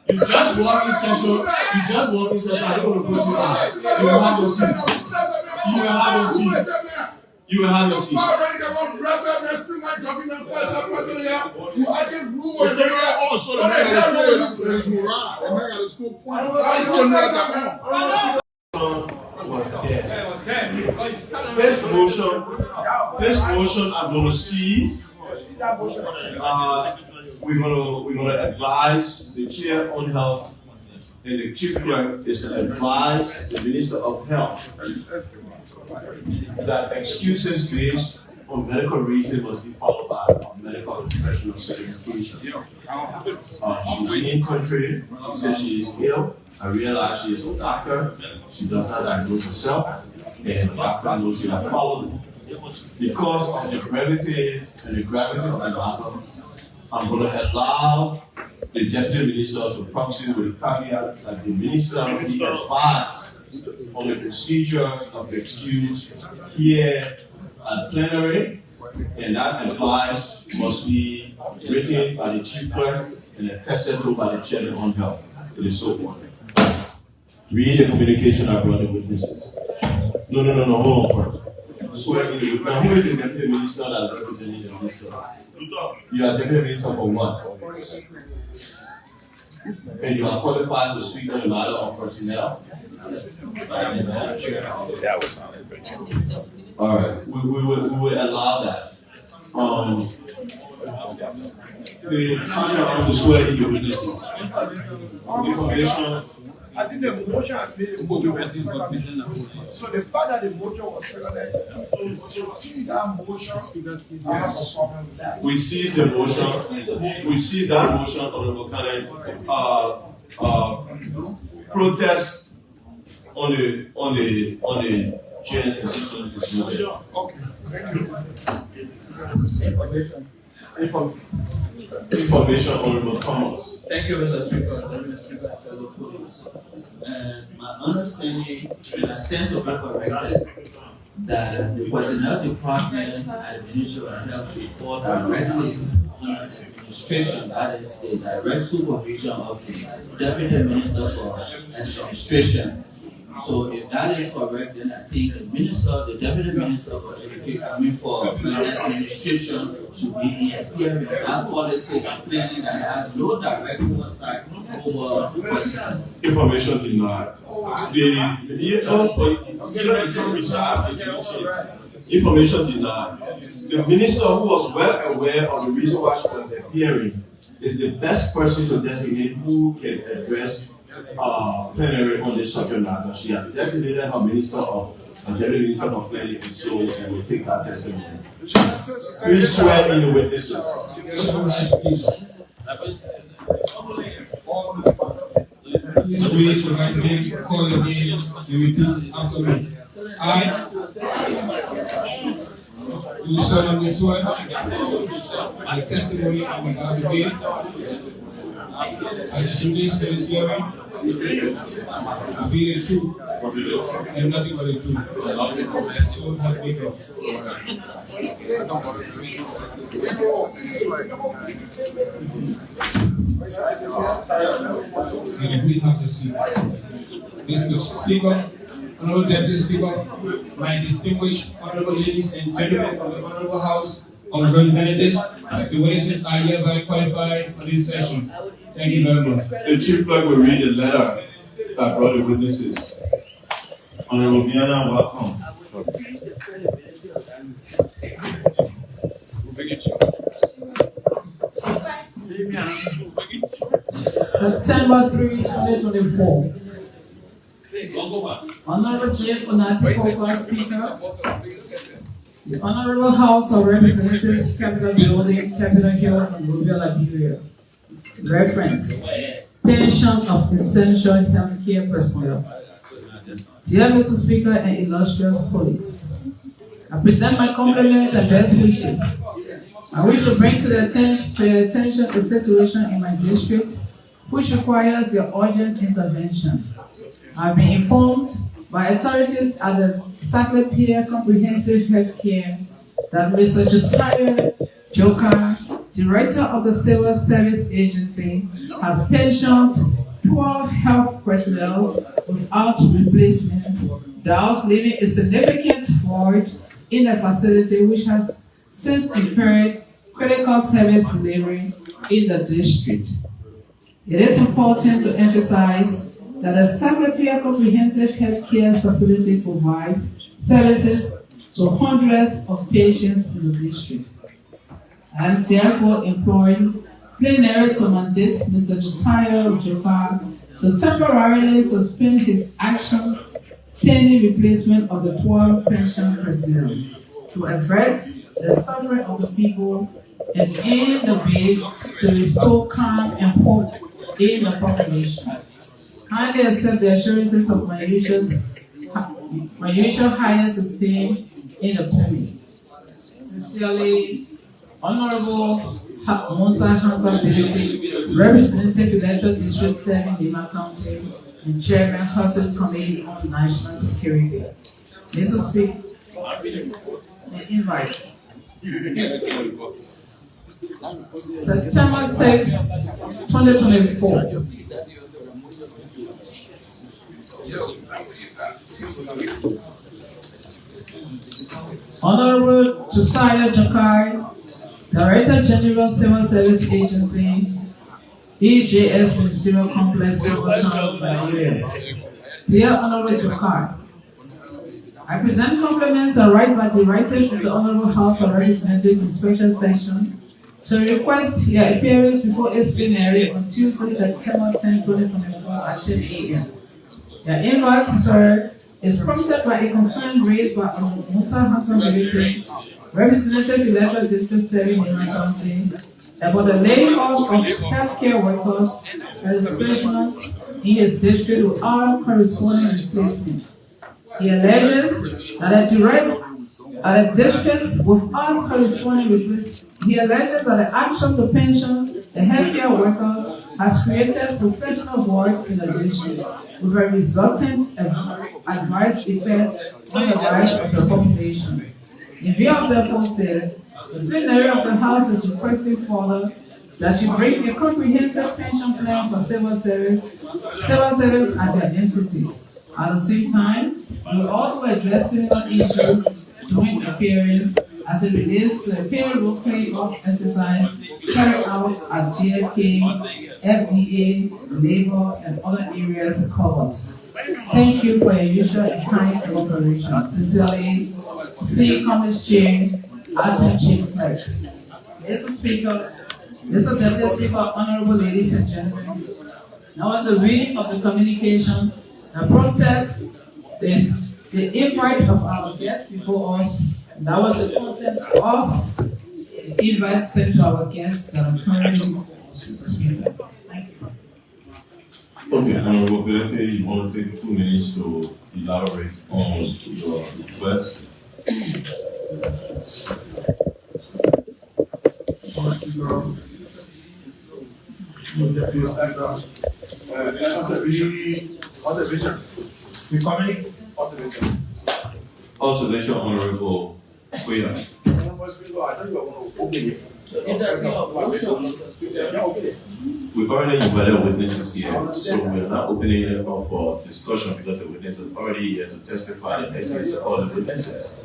You just walk in session. I don't want to push you out. You will have your seat. You will have your seat. This motion I'm going to seize. We're gonna advise the chair on health, and the chief clerk is to advise the minister of health that excuses based on medical reason must be followed by medical professional certification. She's in country. She said she is ill. I realize she is a doctor. She does not diagnose herself, and the doctor knows she has followed it. Because of the brevity and the gravity of the matter, I'm going to allow the deputy minister to proceed with the caveat that the minister will be advised on the procedure of the excuse here at plenary, and that advice must be written by the chief clerk and attested to by the chairman on health. It is so forth. Read the communication I brought the witnesses. No, hold on first. Swear in the witness. Now, who is the deputy minister that is representing the minister? You are deputy minister for what? And you are qualified to speak on the matter of personnel? That was sounded good. All right, we will allow that. The signer has to swear in your witnesses. Information. I think the motion had made a motion was seconded. So the fact that the motion was seconded, that motion, I have a problem with that. We seize the motion. We seize that motion on the protest on the chair's decision. Okay, thank you. Information on the Thomas. Thank you, Mr. Speaker. Fellow colleagues. My understanding, and I stand to be corrected, that the personnel department at the Ministry of Health should fall directly under administration, that is the direct supervision of the Deputy Minister for Administration. So if that is correct, then I think the Deputy Minister for Education, for Administration should be adhering that policy completely that has no direct oversight over personnel. Information denied. Information denied. The minister, who was well aware of the reason why she was appearing, is the best person to designate who can address plenary on this subject matter. She has designated her deputy minister of plenary, and so we will take that testimony. Please swear in the witnesses. Please raise your right hand, call your name, and repeat after me. I do solemnly swear the testimony I'm about to give as it relates to this hearing will be the truth and nothing but the truth. So help me God. And we have to see. Mr. Speaker, Honorable Deputy Speaker, my distinguished honorable ladies and gentlemen of the Honorable House of Representatives, the witnesses are hereby qualified for this session. Thank you very much. The chief clerk will read the letter that brought the witnesses. Honorable Biana, welcome. September 3, 2024. Honorable Chief Onati Speaker, the Honorable House of Representatives, Capitol Building, Capitol Hill, and Liberia. Reference: Pension of Essential Healthcare Personnel. Dear Mr. Speaker and illustrious colleagues, I present my compliments and best wishes. I wish to bring to your attention a situation in my district which requires your urgent intervention. I've been informed by authorities at the Liberia Comprehensive Healthcare that Mr. Josiah Joker, Director of the Civil Service Agency, has pensioned 12 health personnel without replacement, thus leaving a significant void in the facility, which has since impaired critical service delivery in the district. It is important to emphasize that the Liberia Comprehensive Healthcare Facility provides services to hundreds of patients in the district. I am therefore imploring plenary to mandate Mr. Josiah Joker to temporarily suspend his action pending replacement of the 12 pension personnel to avert the suffering of the people and end the bid to restore calm and hope in the population. Kindly accept the assurances of my usual highest esteem in the premise. Sincerely, Honorable Musa Hansa Biliti, Representative Electoral District 7, Lima County, and Chairman, Houses Committee on National Security. Mr. Speaker, the invite. September 6, 2024. Honorable Josiah Jokai, Director General Civil Service Agency, EJS Ministerial Complex, Liberia. Dear Honorable Jokai, I present compliments arrived by the writers of the Honorable House of Representatives in Special Session to request your appearance before its plenary on Tuesday, September 10, 2024 at 10 a.m. Your invite, sir, is prompted by a concern raised by Honorable Musa Hassan Biliti, Representative Electoral District 7 in my county, about the laying off of healthcare workers and professionals in his district without corresponding replacement. He alleges that the action to pension the healthcare workers has created professional void in the district, with a resultant adverse effect on the rights of the population. In view of the aforesaid, the plenary of the House is requesting further that you bring a comprehensive pension plan for civil servants as their entity. At the same time, we will also address similar issues during appearance as it relates to a payroll pay-off exercise carried out at Yekeh, FDA, labor, and other areas covered. Thank you for your usual and kind cooperation. Sincerely, C. Commerce Chair, Acting Chief Clerk. Mr. Speaker, Mr. Deputy Speaker, Honorable ladies and gentlemen, now is a reading of the communication that prompted the invite of our guests before us. And that was the content of the invite sent to our guests that are currently speaking. Thank you. Okay, Honorable Biliti, you want to take 2 minutes to elaborate on your request? Observation, Honorable Quia. We've already invited witnesses here, so we're not opening it up for discussion because the witnesses are already here to testify the message of all the witnesses.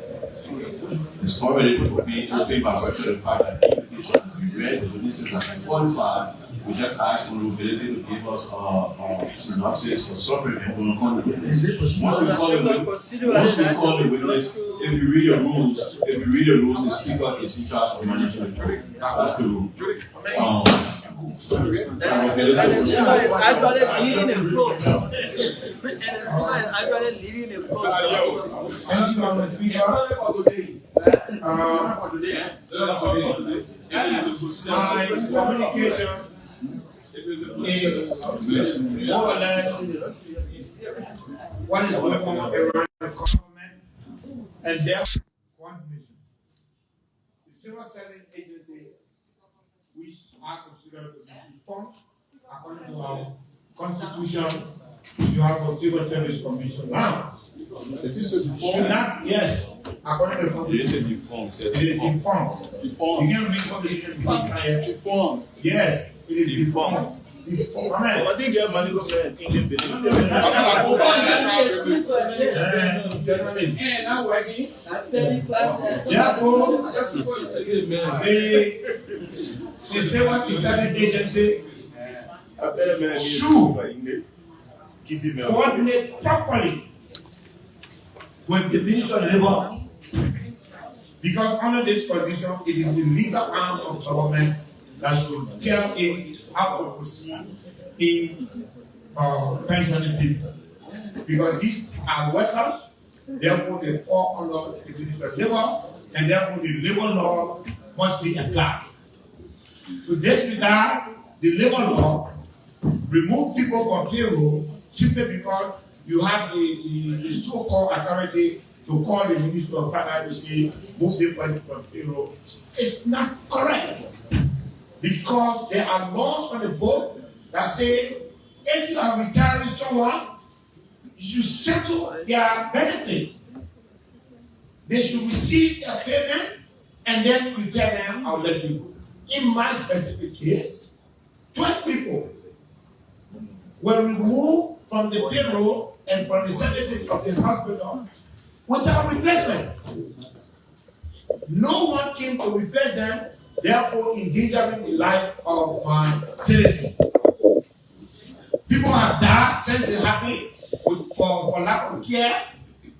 It's already being opened by virtue of the fact that the invitation has been read, the witnesses have been qualified. We just asked for the ability to give us a synopsis or summary and we'll call the witness. Once we call the witness, if you read the rules, the speaker is in charge of managing the jury. That's the rule. And the speaker is actually leading the floor. My communication is more or less what is going on around the government and their coordination. The civil service agency, which are considered to be defunct according to our constitution, you have a civil service commission now. It is a Should deform. not, yes, according to the constitution. It is deformed. Deform. You can read condition. Deform. Yes, it is deformed. Deformed. Amen. I think you have money from there. Gentlemen, now working. That's very clap. therefore, the civil service agency should coordinate properly with the Ministry of Labor, because under this condition, it is the legal arm of government that should tell it how to proceed in pensioning people. Because these are workers, therefore they fall under the Ministry of Labor, and therefore the labor law must be applied. To this regard, the labor law remove people from payroll simply because you have the so-called authority to call the Ministry of Finance to say, move the person from payroll. It's not correct. Because there are laws on the book that say, if you are retiring someone, you should settle their benefits. They should receive their payment and then you tell them, I'll let you go. In my specific case, 12 people were removed from the payroll and from the services of the hospital without replacement. No one came to replace them, therefore endangering the life of my citizen. People have died since they happened for lack of care.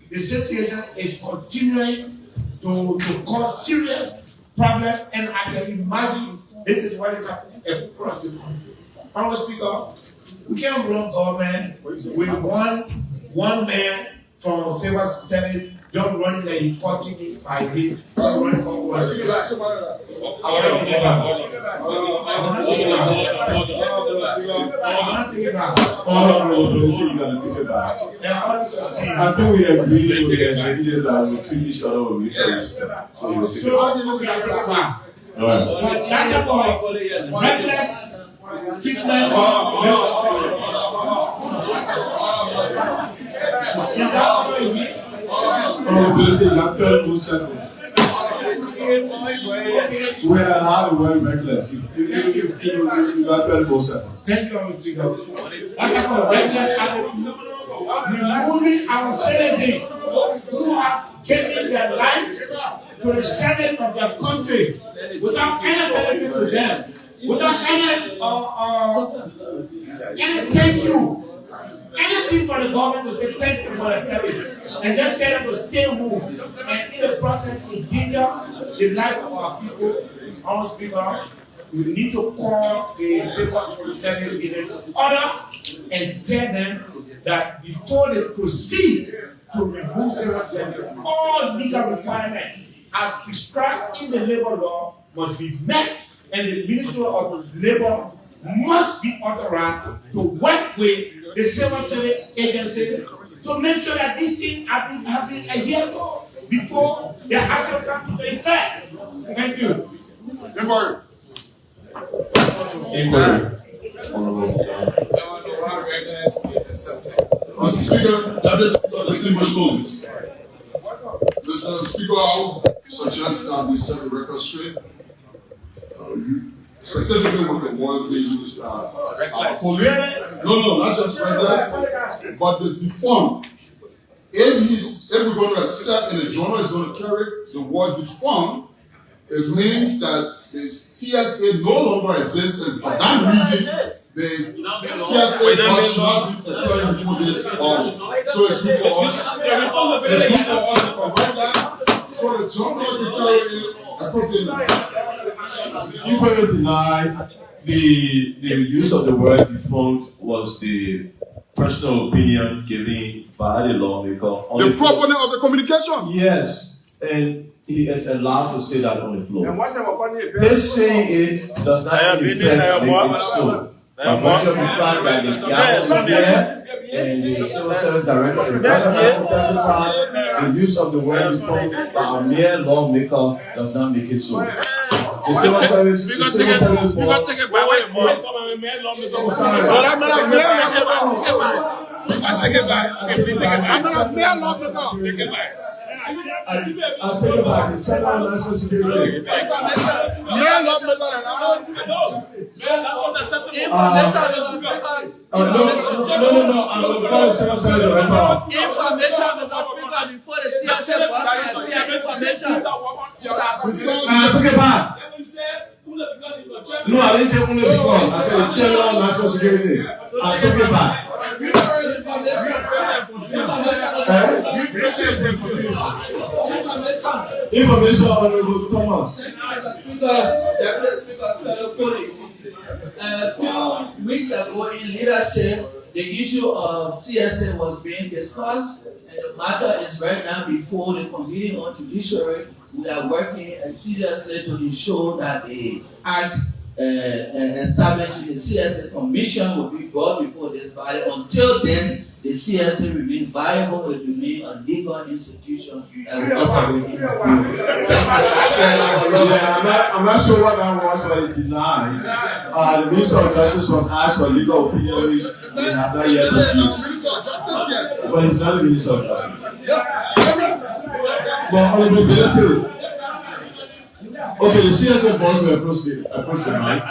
The situation is continuing to cause serious problems, and I can imagine this is what is happening across the country. Honorable Speaker, we can't run government with one man from civil service just running like he cutting it by him, running forward. I want to think about it. I think we agree with the agenda that we treat each other with mutual respect. So you take it back. All right. That about reckless treatment We are allowed to work reckless. You got 12 more seconds. Thank you, Mr. Speaker. That about reckless attitude, removing our citizens who have given their life to the service of their country without any benefit to them, without any thank you, anything for the government to say thank you for the service, and just tell them to stay home, and in the process endanger the life of our people. Our Speaker, we need to call the civil service in order and tell them that before they proceed to remove civil service, all legal requirements as prescribed in the labor law must be met, and the Ministry of Labor must be authorized to work with the civil service agency to make sure that these things have been adhered to before their action comes into effect. Thank you. Inquiry. Mr. Speaker, that is distinguished colleagues. Mr. Speaker, I would suggest that we set the record straight. Specifically with the words being used, no, not just reckless, but the fund. If we're going to accept and the journal is going to carry the word deformed, it means that the CSA no longer exists, and for that reason, the CSA must not be declared before this body. So it's good for us. It's good for us to correct that, so the journal can carry it appropriately. Equally tonight, the use of the word defunct was the personal opinion given by the lawmaker. The property of the communication. Yes, and he is allowed to say that on the floor. His saying it does not in effect make it so. By virtue of the fact that the guy was there and the civil service director is the use of the word defunct by a mere lawmaker does not make it so. The civil service board. take it back. Okay, please take it back. Take it back. I'll take it back. The chairman of national security. Information, before the CSA I took it back. No, I didn't say only because. I said the chairman of national security. I took it back. Information, Honorable Thomas. A few weeks ago in leadership, the issue of CSA was being discussed, and the matter is right now before the Committee on Judiciary. We are working seriously to ensure that the act establishing the CSA Commission will be brought before this body. Until then, the CSA remains viable, it remains a legal institution that will operate in the I'm not sure what that was, but it's denied. The Minister of Justice was asked for legal opinion, which we have not yet received. But it's not the Minister of Justice. But Honorable Bill, okay, the CSA boss will approach the mic.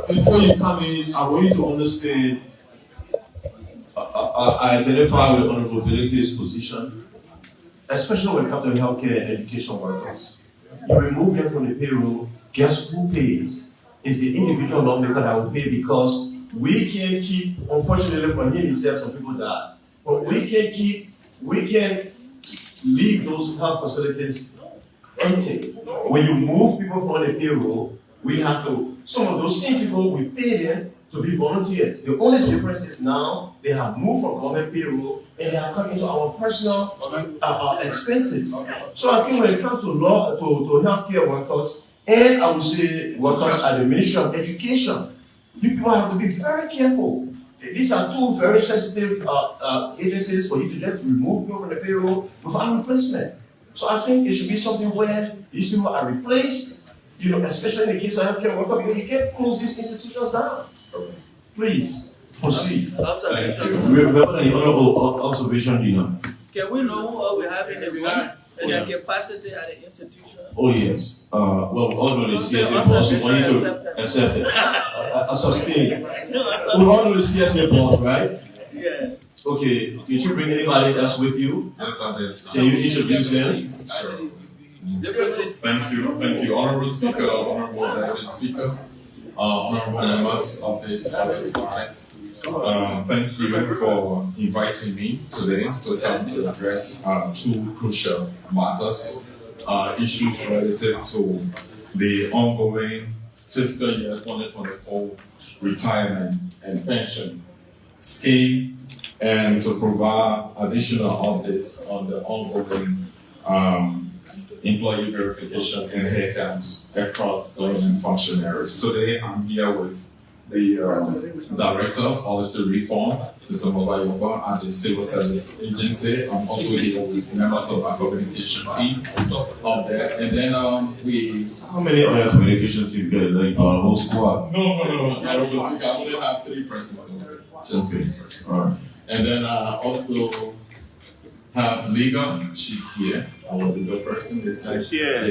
Before you come in, I want you to understand. I identify with Honorable Bill position, especially when it comes to healthcare and education workers. You remove them from the payroll, guess who pays? It's the individual lawmaker that will pay, because we can't keep, unfortunately for him, he said some people die, but we can't leave those health facilities empty. When you move people from the payroll, we have to, some of those same people, we pay them to be volunteers. The only difference is now they have moved from government payroll and they have come into our personal expenses. So I think when it comes to law, to healthcare workers, and I would say workers at the Ministry of Education, you people have to be very careful. These are two very sensitive agencies for you to just remove people from the payroll without replacement. So I think it should be something where these people are replaced, especially in the case of healthcare workers, because you can't close these institutions down. Please, proceed. Thank you. Remember the honorable observation, Dina. Can we know who we have in the room and their capacity at the institution? Oh, yes. Well, all know the CSA boss, we want you to accept it. Sustain. We all know the CSA boss, right? Yeah. Okay, did you bring anybody else with you? Yes, I did. Can you introduce them? Sure. Thank you, Honorable Speaker, Honorable Deputy Speaker, Honorable members of this body. Thank you for inviting me today to come to address two crucial matters, issues relative to the ongoing fiscal year 2024 retirement and pension scheme, and to provide additional updates on the ongoing employee verification and headcounts across government functionaries. Today, I'm here with the Director of Policy Reform, Mr. Mobayoba, at the Civil Service Agency. I'm also here with members of our communication team up there. And then we... How many other communication team get, like our whole squad? No. I only have 3 persons. Just 3 persons. All right. And then also have Liga, she's here. Our legal person is like here.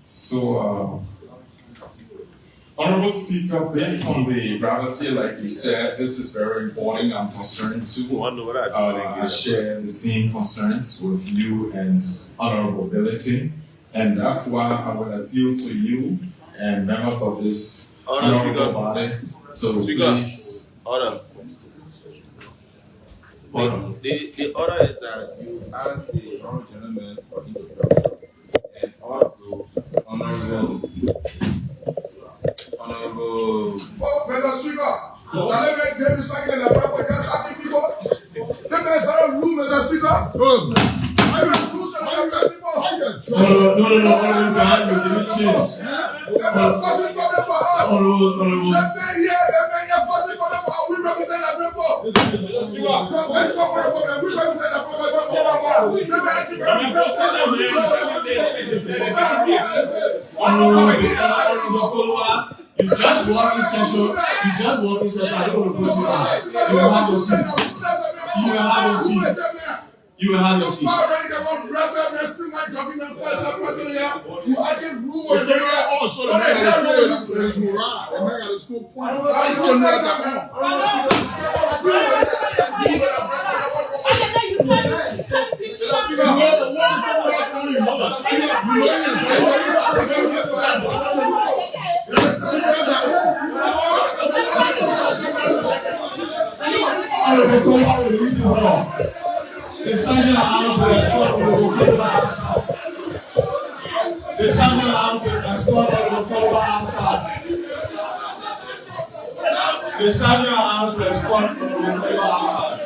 So, Honorable Speaker, based on the gravity, like you said, this is very important. I'm concerned too. I share the same concerns with you and Honorable Ability, and that's why I will appeal to you and members of this honorable body to please. Order. The order is that you ask the honorable gentleman for introduction, and all of those honorable. Oh, Mr. Speaker, now let me tell you something in the proper just asking people. Let me tell you, Mr. Speaker. No, You just walk in special. You just walk in special. I don't want to push you out. You will have your seat. You will have your seat. You will have your seat. The sergeant announced the escort of the Kolubah outside. The sergeant announced the escort of the Kolubah outside. The sergeant announced the escort of the Kolubah outside.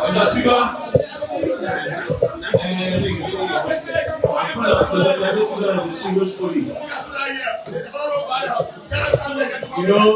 Mr. Speaker, distinguished colleague. You know,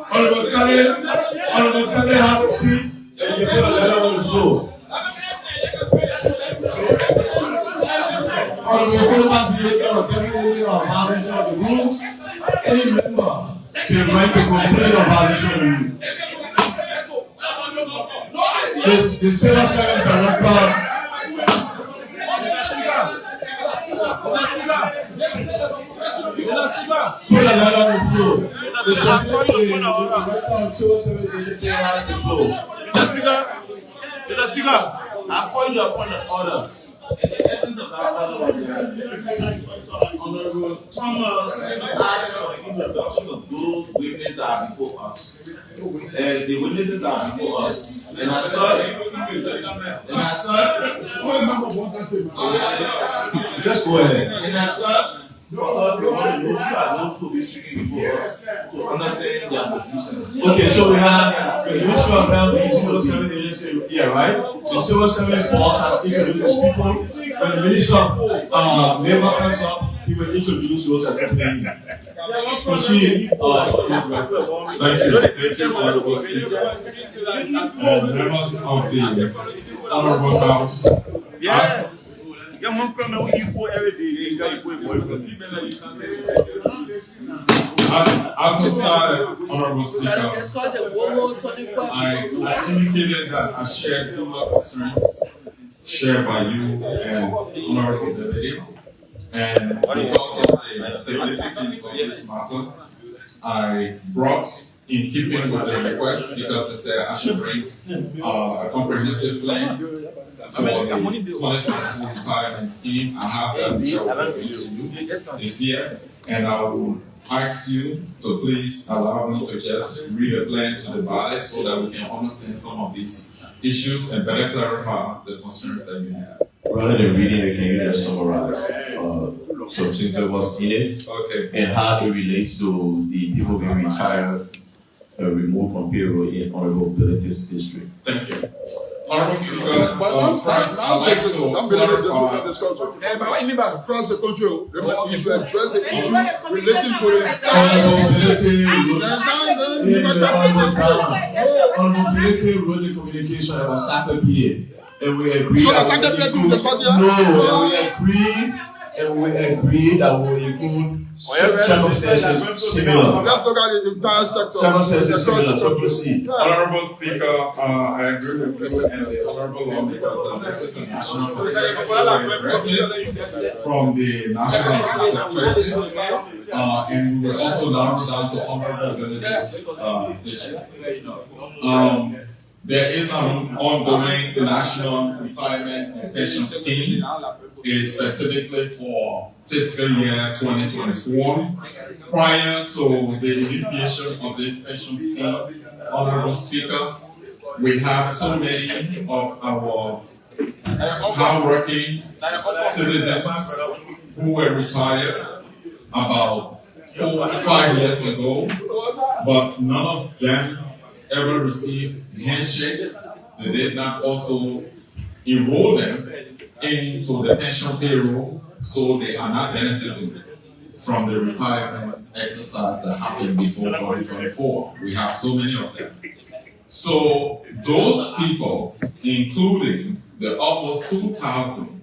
Honorable Kelly have a seat, and you put a letter on the floor. Honorable Kolubah's behavior or definitely or violation of the rules, any member can write a complaint of violation of the rules. The civil service director. Put a letter on the floor. Mr. Speaker, I call you upon the order. And the essence of that order was that Honorable Thomas asked for the introduction of those witnesses that are before us. The witnesses that are before us. And I saw just go ahead. And I saw for us, we want to know who are those who will be speaking before us to understand their positions. Okay, so we have the Ministry of Health and Civil Service Agency here, right? The Civil Service Board has introduced these people. When the Minister of Labor comes up, he will introduce those accompanying. Proceed. Thank you, Honorable Speaker. And members of the Honorable House. Yes. As we started, Honorable Speaker, I indicated that I share similar concerns shared by you and Honorable Deputy. And because of the significance of this matter, I brought, in keeping with the request, because they said I should bring a comprehensive plan for the 2024 retirement scheme. I have that which I will present to you this year, and I will ask you to please allow me to just read the plan to the body so that we can understand some of these issues and better clarify the concerns that you have. Rather than reading it, can you just summarize some things that was in it, okay, and how it relates to the people being retired, removed from payroll in Honorable Abilities District? Thank you. Honorable Speaker, first I'd like to clarify. Across the country, you should address the issue relating to it. Honorable wrote the communication about Sacred Beer, and we agreed. So the Sacred Beer to discuss here? No, we agreed and we agree that we will include circumstances similar. Let's look at the entire sector. Circumstances similar, so proceed. Honorable Speaker, I agree with you and the Honorable Law because this is a national perspective from the national perspective. And we're also narrowed down to Honorable Delegate's issue. There is an ongoing national retirement and pension scheme, is specifically for fiscal year 2024. Prior to the initiation of this pension scheme, Honorable Speaker, we have so many of our hardworking citizens who were retired about 4 or 5 years ago, but none of them ever received handshake. They did not also enroll them into the pension payroll, so they are not benefiting from the retirement exercise that happened before 2024. We have so many of them. So those people, including the almost 2,000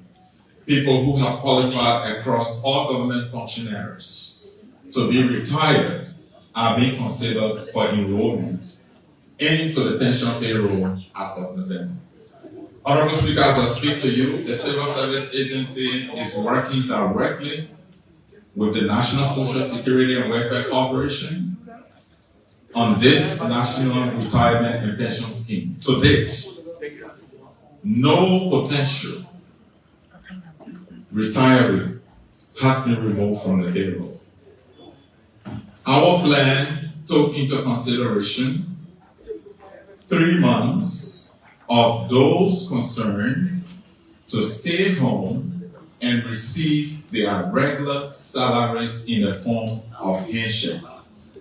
people who have qualified across all government functionaries to be retired, are being considered for enrollment into the pension payroll as of November. Honorable Speaker, as I speak to you, the Civil Service Agency is working directly with the National Social Security and Welfare Corporation on this National Retirement and Pension Scheme. To date, no potential retiree has been removed from the payroll. Our plan took into consideration 3 months of those concerned to stay home and receive their regular salaries in the form of handshake.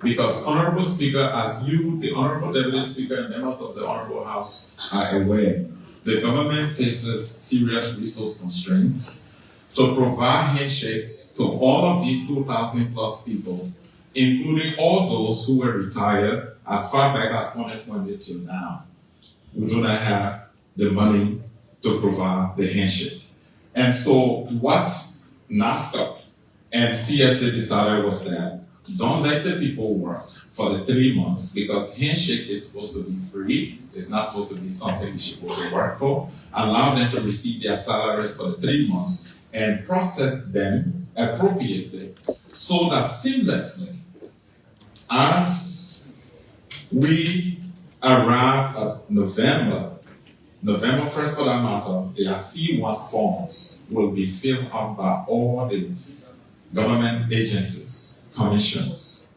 Because, Honorable Speaker, as you, the Honorable Deputy Speaker, and members of the Honorable House are aware, the government faces serious resource constraints to provide handshakes to all of these 2,000 plus people, including all those who were retired as far back as 2020 till now. We do not have the money to provide the handshake. And so what NASCA and CSA decided was that don't let the people work for the 3 months, because handshake is supposed to be free. It's not supposed to be something you should go to work for. Allow them to receive their salaries for the 3 months and process them appropriately so that seamlessly, as we arrive at November 1st for that matter, their C1 forms will be filled out by all the government agencies, commissions,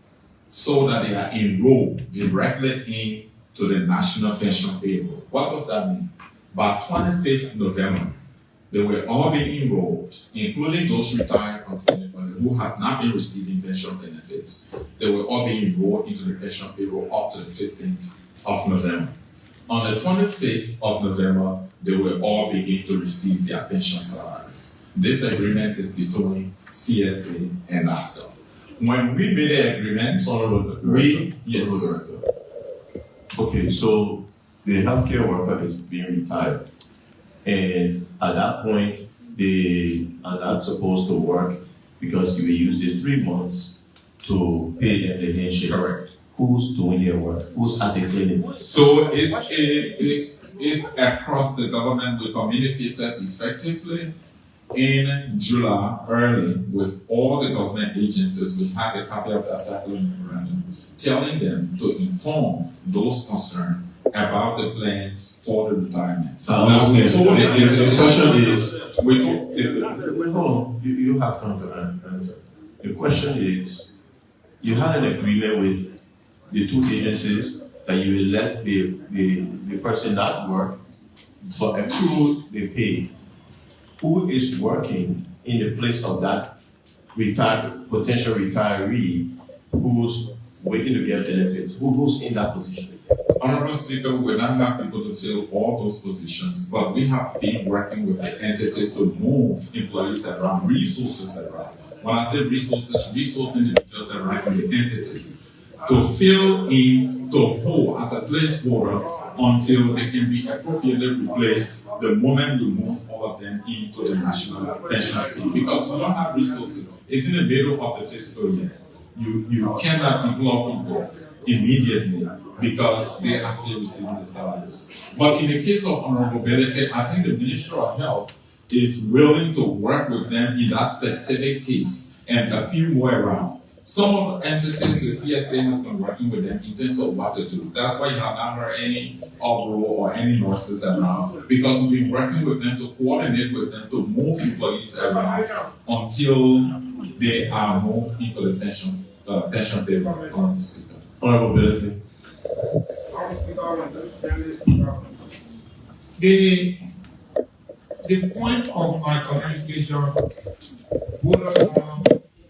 so that they are enrolled directly into the national pension payroll. What does that mean? By 25th November, they will all be enrolled, including those retired from 2020 who have not been receiving pension benefits. They will all be enrolled into the pension payroll up to the 15th of November. On the 25th of November, they will all begin to receive their pension salaries. This agreement is between CSA and NASCA. When we made the agreement, Okay, so the healthcare worker is being retired, and at that point, they are not supposed to work because you will use the 3 months to pay them the handshake. Correct. Who's doing their work? Who's at the clinic? So it's across the government. We communicated effectively in July early with all the government agencies. We have a copy of that circular memorandum telling them to inform those concerned about the plans for the retirement. The question is, hold on, you have come to answer. The question is, you had an agreement with the 2 agencies that you will let the person not work, but accrue the pay. Who is working in the place of that potential retiree who's waiting to get benefits? Who's in that position? Honorable Speaker, we will not have people to fill all those positions, but we have been working with the entities to move employees around, resources around. When I say resources, resource individuals around the entities to fill in to hold as a placeholder until they can be appropriately replaced the moment we move all of them into the national pension scheme, because we don't have resources. It's in the middle of the fiscal year. You cannot employ people immediately because they are still receiving the salaries. But in the case of honorability, I think the Ministry of Health is willing to work with them in that specific case and a few more around. Some of the entities, the CSA has been working with them in terms of what to do. That's why you have not heard any uproar or any nurses around, because we've been working with them to coordinate with them to move employees around until they are moved into the pension payroll. Honorability. The point of my communication was on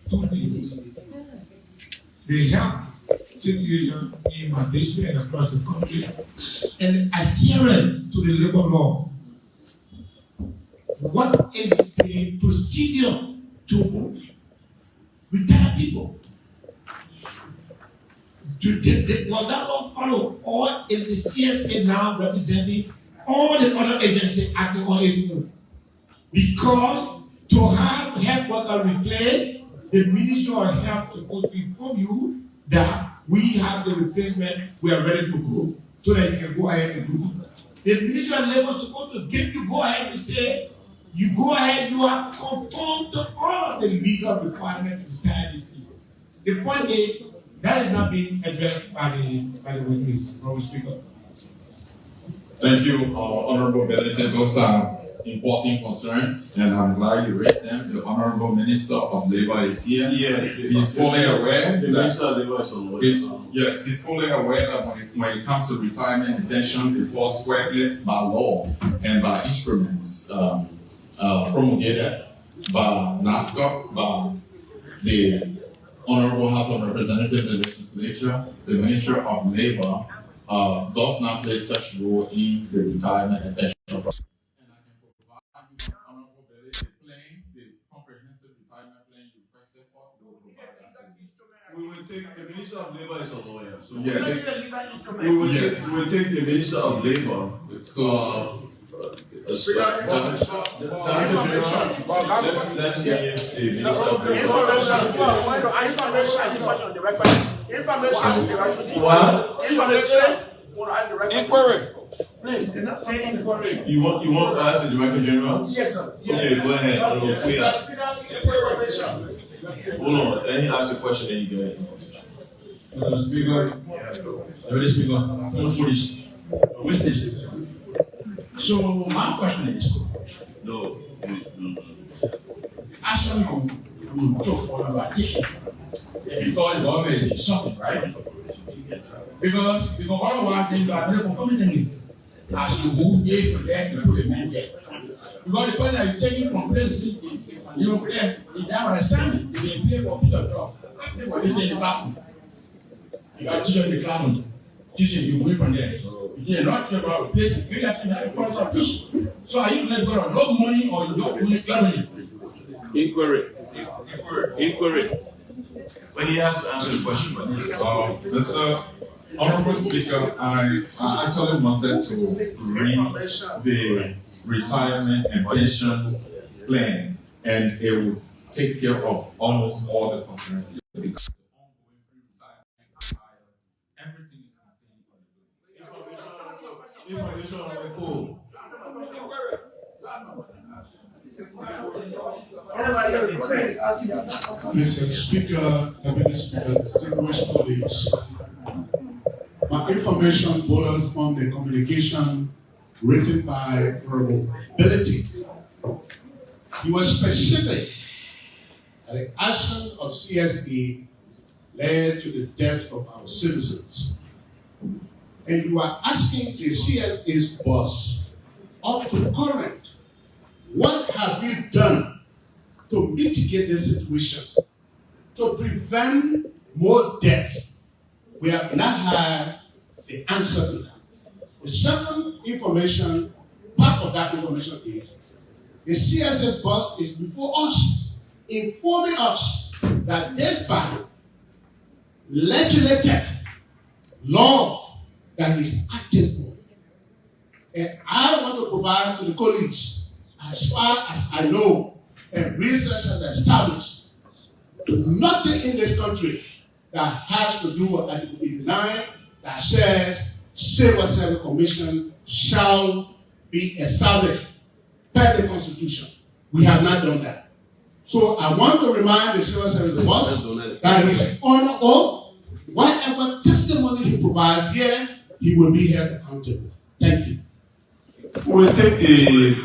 two things: the health situation in my district and across the country, and adherence to the labor law. What is the procedure to retire people? Was that law followed, or is the CSA now representing all the other agencies acting on its own? Because to have health worker replaced, the Ministry of Health is supposed to inform you that we have the replacement, we are ready to go, so that you can go ahead and do it. The Ministry of Labor is supposed to give you go ahead and say, you go ahead, you have conformed to all of the legal requirements to retire these people. The point is, that is not being addressed by the witness, from the speaker. Thank you, Honorable Benedict. Those are important concerns, and I'm glad you raised them. The Honorable Minister of Labor is here. Yeah, he's fully aware. The Minister of Labor is on. Yes, he's fully aware that when it comes to retirement and pension, it falls squarely by law and by instruments promulgated by NASCO, by the Honorable House of Representatives and Legislature. The Ministry of Labor does not play such role in the retirement and pension process. And I can provide you, Honorable Belly, the comprehensive retirement plan you requested for. They will provide that to you. We will take the Minister of Labor is a lawyer, so yes. we will take the Minister of Labor. So let's give the Minister of Labor. Inquiry. Please, you want to ask the Director General? Yes, sir. Okay, go ahead. Hold on. Let me ask a question, then you get it. So my question is, No. action you took or you are taking, because the government is something, right? Because otherwise then you are very concomitantly as you move here from there you put a man there. Because the person that you taking from place to you know there, in that understanding, they pay for a piece of job. What they say in the classroom. You are teaching in the classroom, teaching you move from there. You are not sure about replacing. Maybe that's in the front of fish. So are you going to go on no money or you don't money family? Inquiry. But he has to answer the question, but Mr. Honorable Speaker, I actually wanted to read the retirement and pension plan, and it will take care of almost all the concerns. Everything is information on the code. Mr. Speaker, distinguished colleagues, my information borders on the communication written by Honorability. He was specific that the action of CSE led to the death of our citizens. And you are asking the CSE's boss, up to current, what have you done to mitigate this situation, to prevent more death? We have not had the answer to that. The second information, part of that information is, the CSF boss is before us, informing us that this body legislated law that he's acting on. And I want to provide to the colleagues, as far as I know, and research has established, nothing in this country that has to do with Article 89 that says Civil Service Commission shall be established per the Constitution. We have not done that. So I want to remind the Civil Service boss that his honor of whatever testimony he provides here, he will be held accountable. Thank you. We'll take the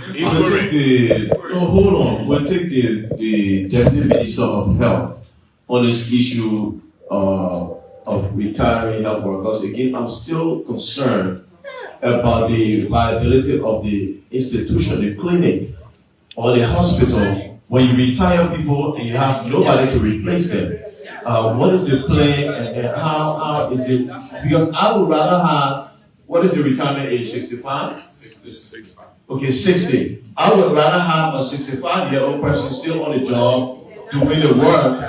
Deputy Minister of Health on this issue of retiring health workers. Again, I'm still concerned about the viability of the institution, the clinic, or the hospital. When you retire people and you have nobody to replace them, what is the plan and how is it? Because I would rather have, what is the retirement age, 65? 65. Okay, 60. I would rather have a 65-year-old person still on the job doing the work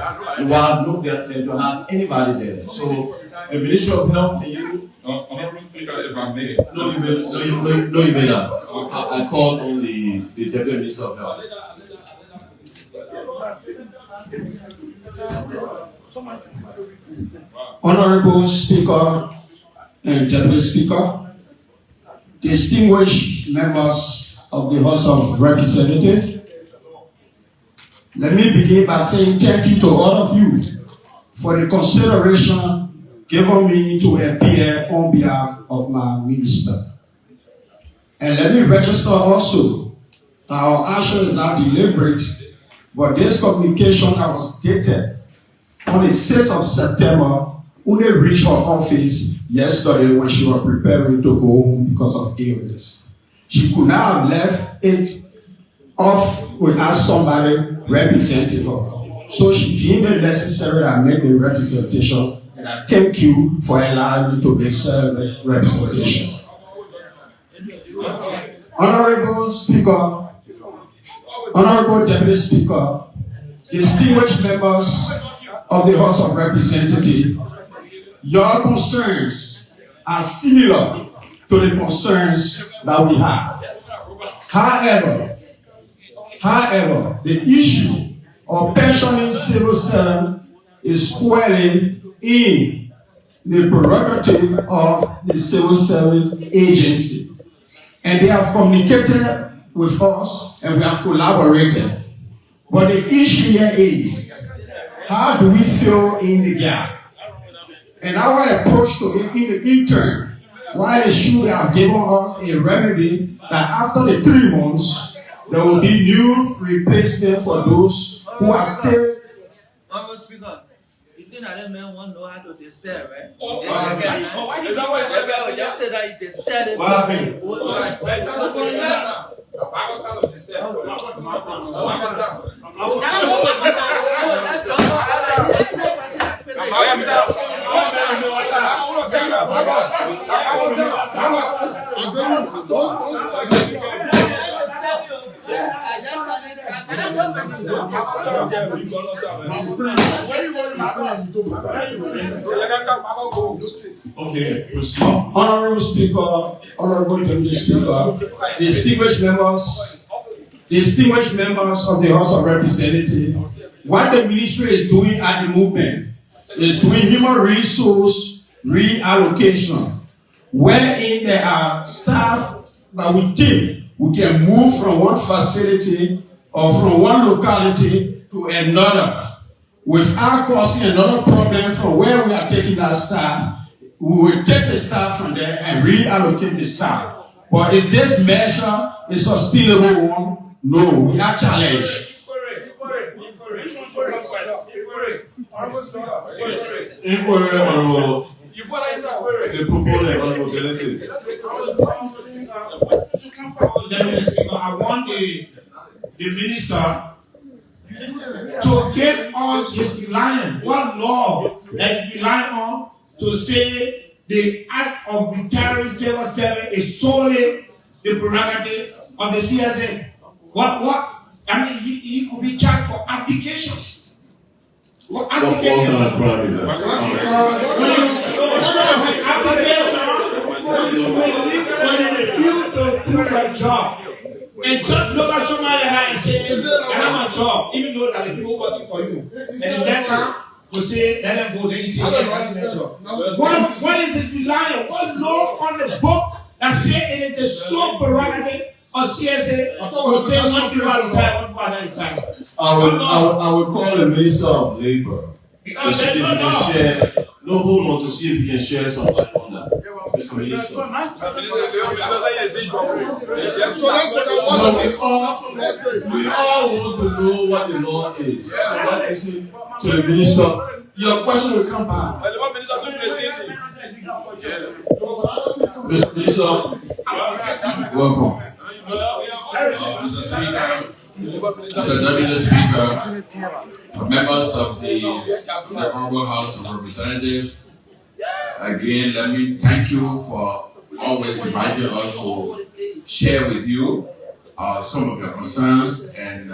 while not getting to have anybody there. So the Ministry of Health, can you? Honorable Speaker, if I may. No, you may not. I called on the Deputy Minister of Health. Honorable Speaker and Deputy Speaker, distinguished members of the House of Representatives, let me begin by saying thank you to all of you for the consideration given me to appear on behalf of my minister. And let me register also that our action is not deliberate, but this communication that was dated on the 6th of September only reached her office yesterday when she was preparing to go home because of illness. She could not have left it off without somebody representing her. So she deemed it necessary that I make the representation, and I thank you for allowing me to make such representation. Honorable Speaker, Honorable Deputy Speaker, distinguished members of the House of Representatives, your concerns are similar to the concerns that we have. However, the issue of pensioning civil servants is squarely in the prerogative of the Civil Service Agency. And they have communicated with us and we have collaborated. But the issue here is, how do we fill in the gap? And our approach to it in the interim, while it's true they have given us a remedy that after the 3 months, there will be new replacement for those who are still. Honorable Speaker, you think that men won't know how to distill, right? Just say that you distill it. What happened? Okay, proceed. Honorable Speaker, Honorable Deputy Speaker, distinguished members of the House of Representatives, what the ministry is doing at the movement is doing human resource reallocation, wherein there are staff that we think we can move from one facility or from one locality to another without causing another problem from where we are taking that staff. We will take the staff from there and reallocate the staff. But is this measure a sustainable one? No, we are challenged. Inquiry, Honorable. The proposal on mobility. I want the minister to give us his reliance, what law that he relies on to say the act of retiring civil servant is solely the prerogative of the CSA. I mean, he could be charged for abdication. What kind of crime is that? When you refuse to do your job, and just look at somebody and say, I have a job, even though that the people working for you. And the next will say, let them go, then you say, what is it relying? What law on the book that say it is the sole prerogative of CSA will say one people at a time, one part at a time? I would call the Minister of Labor to see if he can share, no, hold on, to see if he can share some light on that. Mr. Minister. So that's what I want We all want to know what the law is. So let's listen to the Minister. Your question will come back. Mr. Minister, welcome. Mr. Speaker, Mr. Deputy Speaker, members of the Honorable House of Representatives, again, let me thank you for always inviting us to share with you some of your concerns and